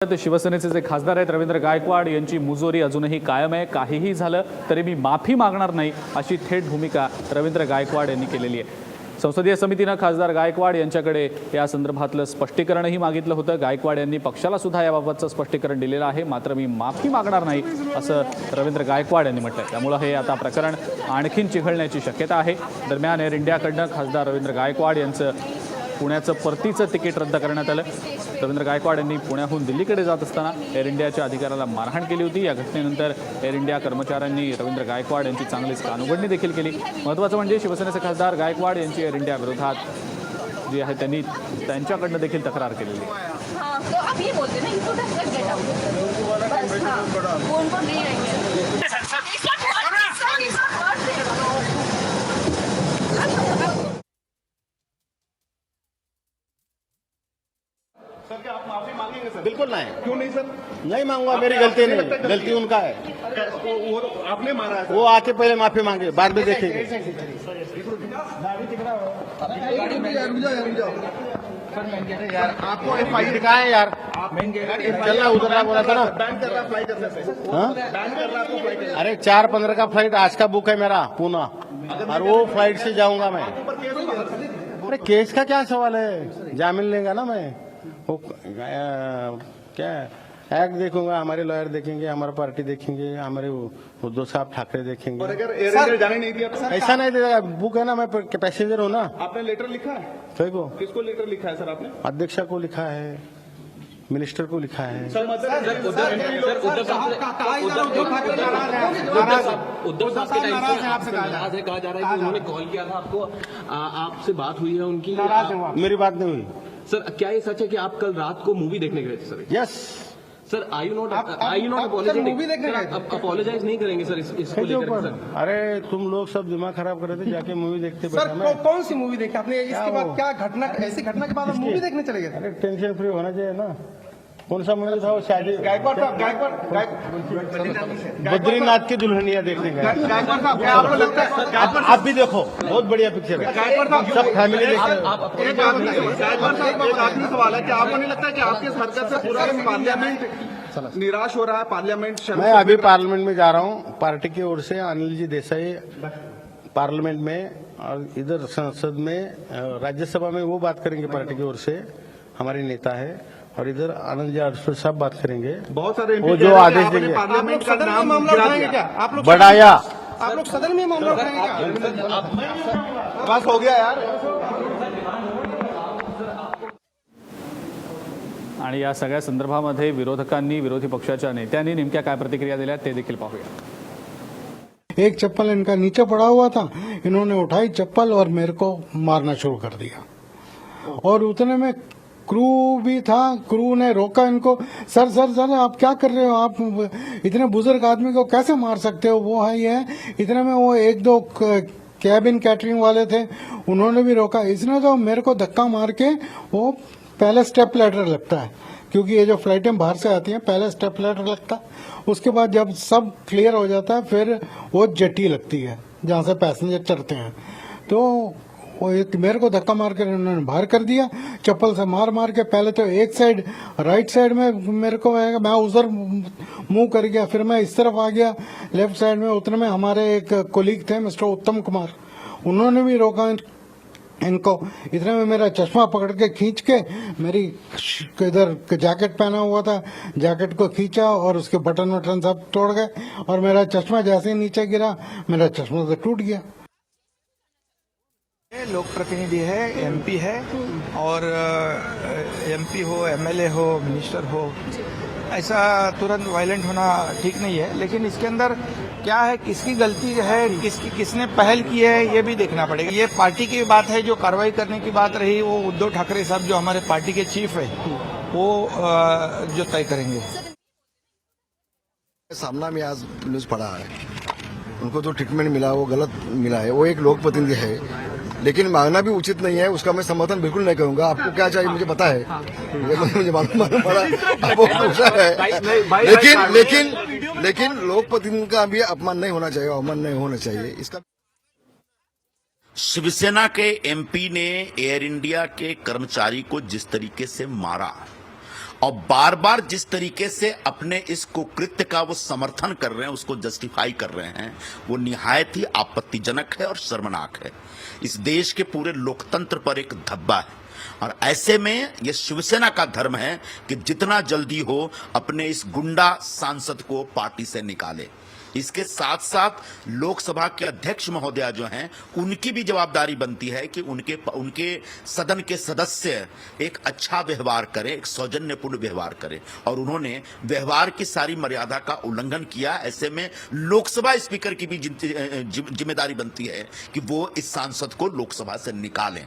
शिवसेनेचे जे खासदार आहेत रवींद्र गायकवाड यांची मुजोरी अजूनही कायम आहे। काहीही झालं तरी मी माफी मागणार नाही अशी थेट भूमिका रवींद्र गायकवाड यांनी केलेली आहे। संसदीय समितीने खासदार गायकवाड यांच्याकडे या संदर्भातलं स्पष्टीकरणही मागितलं होतं। गायकवाड यांनी पक्षाला सुद्धा याबाबतचं स्पष्टीकरण दिलेलं आहे, मात्र मी माफी मागणार नाही असं रवींद्र गायकवाड यांनी म्हटलंय। त्यामुळे हे आता प्रकरण आणखीन चिघळण्याची शक्यता आहे। दरम्यान एअर इंडियाकडनं खासदार रवींद्र गायकवाड यांचं पुण्याचं परतीचं तिकीट रद्द करण्यात आलं। रवींद्र गायकवाड यांनी पुण्याहून दिल्लीकडे जात असताना एअर इंडियाच्या अधिकाऱ्याला मारहाण केली होती। या घटनेनंतर एअर इंडिया कर्मचाऱ्यांनी रवींद्र गायकवाड यांची चांगलीच कानउघडणी देखील केली। महत्त्वाचं म्हणजे शिवसेनेचे खासदार गायकवाड यांची एअर इंडिया विरोधात जी आहे त्यांनी त्यांच्याकडनं देखील तक्रार केलेली आहे। सर क्या आप माफी मांगेंगे सर? बिल्कुल नहीं। क्यों नहीं सर? नहीं मांगूंगा, मेरी गलती नहीं, गलती उनका है। वो आपने मारा है सर। वो आके पहले माफी मांगे, बाद में देखेंगे। यार आपको FIR कहाँ है यार? चल रहा उधर ना बोला था ना। बैन कर रहा फ्लाई करने से। हाँ? बैन कर रहा आपको फ्लाई करने से। अरे 4:15 का फ्लाइट आज का बुक है मेरा पूना, और वो फ्लाइट से जाऊंगा मैं। ऊपर केस हो गया सर। अरे केस का क्या सवाल है, जामीन लेगा ना मैं। वो क्या एक्ट देखूंगा, हमारे लॉयर देखेंगे, हमारा पार्टी देखेंगे, हमारे उद्धव साहब ठाकरे देखेंगे। और अगर एयर इंडिया जाने नहीं दिया तो सर ऐसा नहीं देगा, बुक है ना, मैं पैसेंजर हूँ ना। आपने लेटर लिखा है? देखो, किसको लेटर लिखा है सर आपने? अध्यक्षा को लिखा है, मिनिस्टर को लिखा है। सर मतलब उद्धव साहब के टाइम से आपसे नाराज है, कहा जा रहा है कि उन्होंने कॉल किया था आपको, आपसे बात हुई है उनकी? मेरी बात नहीं हुई। सर क्या ये सच है कि आप कल रात को मूवी देखने गए थे sir? Yes sir I you not apologise? Movie देखने गए थे, अपोलोजाइज नहीं करेंगे सर इसको लेकर सर? अरे तुम लोग सब दिमाग खराब कर रहे थे, जाके मूवी देखते सर कौन सी मूवी देखी आपने? इसके बाद क्या घटना, ऐसी घटना के बाद आप मूवी देखने चले गए? अरे टेंशन फ्री होना चाहिए ना। कौन सा मूवी था वो? शादी गायकवाड साहब बद्रीनाथ की दुल्हनिया देखने गए। गायकवाड साहब क्या आपको लगता है? आप भी देखो, बहुत बढ़िया पिक्चर है। गायकवाड साहब सब फैमिली देखते हैं। एक आखिरी सवाल है कि आपको नहीं लगता है कि आपकी इस हरकत से पूरा पार्लियामेंट निराश हो रहा है? पार्लियामेंट मैं अभी पार्लियामेंट में जा रहा हूँ, पार्टी की ओर से अनिल जी देसाई पार्लियामेंट में, और इधर संसद में, राज्यसभा में वो बात करेंगे पार्टी की ओर से, हमारे नेता है, और इधर आनंद जी अडसूल साहब बात करेंगे। बहुत सारे वो जो आदेश देंगे, पार्लियामेंट का नाम मामला उठाएंगे क्या आप लोग? बढ़ाया। आप लोग सदन में मामला उठाएंगे क्या? बस हो गया यार। आणि या सगळ्या संदर्भामध्ये विरोधकांनी, विरोधी पक्षाच्या नेत्यांनी नेमक्या काय प्रतिक्रिया दिल्या ते देखील पाहूया। एक चप्पल इनका नीचे पड़ा हुआ था, इन्होंने उठाई चप्पल और मेरे को मारना शुरू कर दिया। और उतने में क्रू भी था, क्रू ने रोका इनको। सर सर सर आप क्या कर रहे हो, आप इतने बुजुर्ग आदमी को कैसे मार सकते हो, वो है ये है। इतने में वो एक दो कैबिन कैटरिंग वाले थे, उन्होंने भी रोका। इसने तो मेरे को धक्का मार के, वो पहले स्टेप लैडर लगता है, क्योंकि ये जो फ्लाइटें बाहर से आती हैं पहले स्टेप लैडर लगता है, उसके बाद जब सब क्लियर हो जाता है फिर वो जेटी लगती है जहाँ से पैसेंजर चढ़ते हैं। तो वो मेरे को धक्का मार कर उन्होंने बाहर कर दिया, चप्पल से मार मार के। पहले तो एक साइड राइट साइड में मेरे को आएगा, मैं उधर मुंह कर गया, फिर मैं इस तरफ आ गया लेफ्ट साइड में। उतने में हमारे एक कोलीग थे मिस्टर उत्तम कुमार, उन्होंने भी रोका इनको। इतने में मेरा चश्मा पकड़ के खींच के, मेरी इधर जैकेट पहना हुआ था, जैकेट को खींचा और उसके बटन वटन सब तोड़ गए, और मेरा चश्मा जैसे ही नीचे गिरा मेरा चश्मा तो टूट गया। लोक प्रतिनिधि है, एमपी है, और एमपी हो, एमएलए हो, मिनिस्टर हो, ऐसा तुरंत वायलेंट होना ठीक नहीं है। लेकिन इसके अंदर क्या है, किसकी गलती है, किसने पहल की है, ये भी देखना पड़ेगा। ये पार्टी की बात है, जो कार्रवाई करने की बात रही वो उद्धव ठाकरे साहब जो हमारे पार्टी के चीफ है वो जो तय करेंगे। सामना में आज न्यूज पड़ा है, उनको जो ट्रीटमेंट मिला वो गलत मिला है। वो एक लोक प्रतिनिधि है, लेकिन मांगना भी उचित नहीं है, उसका मैं समर्थन बिल्कुल नहीं करूंगा। आपको क्या चाहिए मुझे पता है, मुझे मालूम पड़ा आपको पूछा है। लेकिन लोक प्रतिनिधि का भी अपमान नहीं होना चाहिए, अवमान नहीं होना चाहिए। इसका शिवसेना के एमपी ने एयर इंडिया के कर्मचारी को जिस तरीके से मारा और बार बार जिस तरीके से अपने इस कुकृत्य का वो समर्थन कर रहे हैं, उसको जस्टिफाई कर रहे हैं, वो निहायत ही आपत्तिजनक है और शर्मनाक है। इस देश के पूरे लोकतंत्र पर एक धब्बा है और ऐसे में ये शिवसेना का धर्म है कि जितना जल्दी हो अपने इस गुंडा सांसद को पार्टी से निकाले। इसके साथ साथ लोकसभा के अध्यक्ष महोदया जो हैं, उनकी भी जवाबदारी बनती है कि उनके सदन के सदस्य एक अच्छा व्यवहार करें, एक सौजन्यपूर्ण व्यवहार करें, और उन्होंने व्यवहार की सारी मर्यादा का उल्लंघन किया। ऐसे में लोकसभा स्पीकर की भी जिम्मेदारी बनती है कि वो इस सांसद को लोकसभा से निकालें।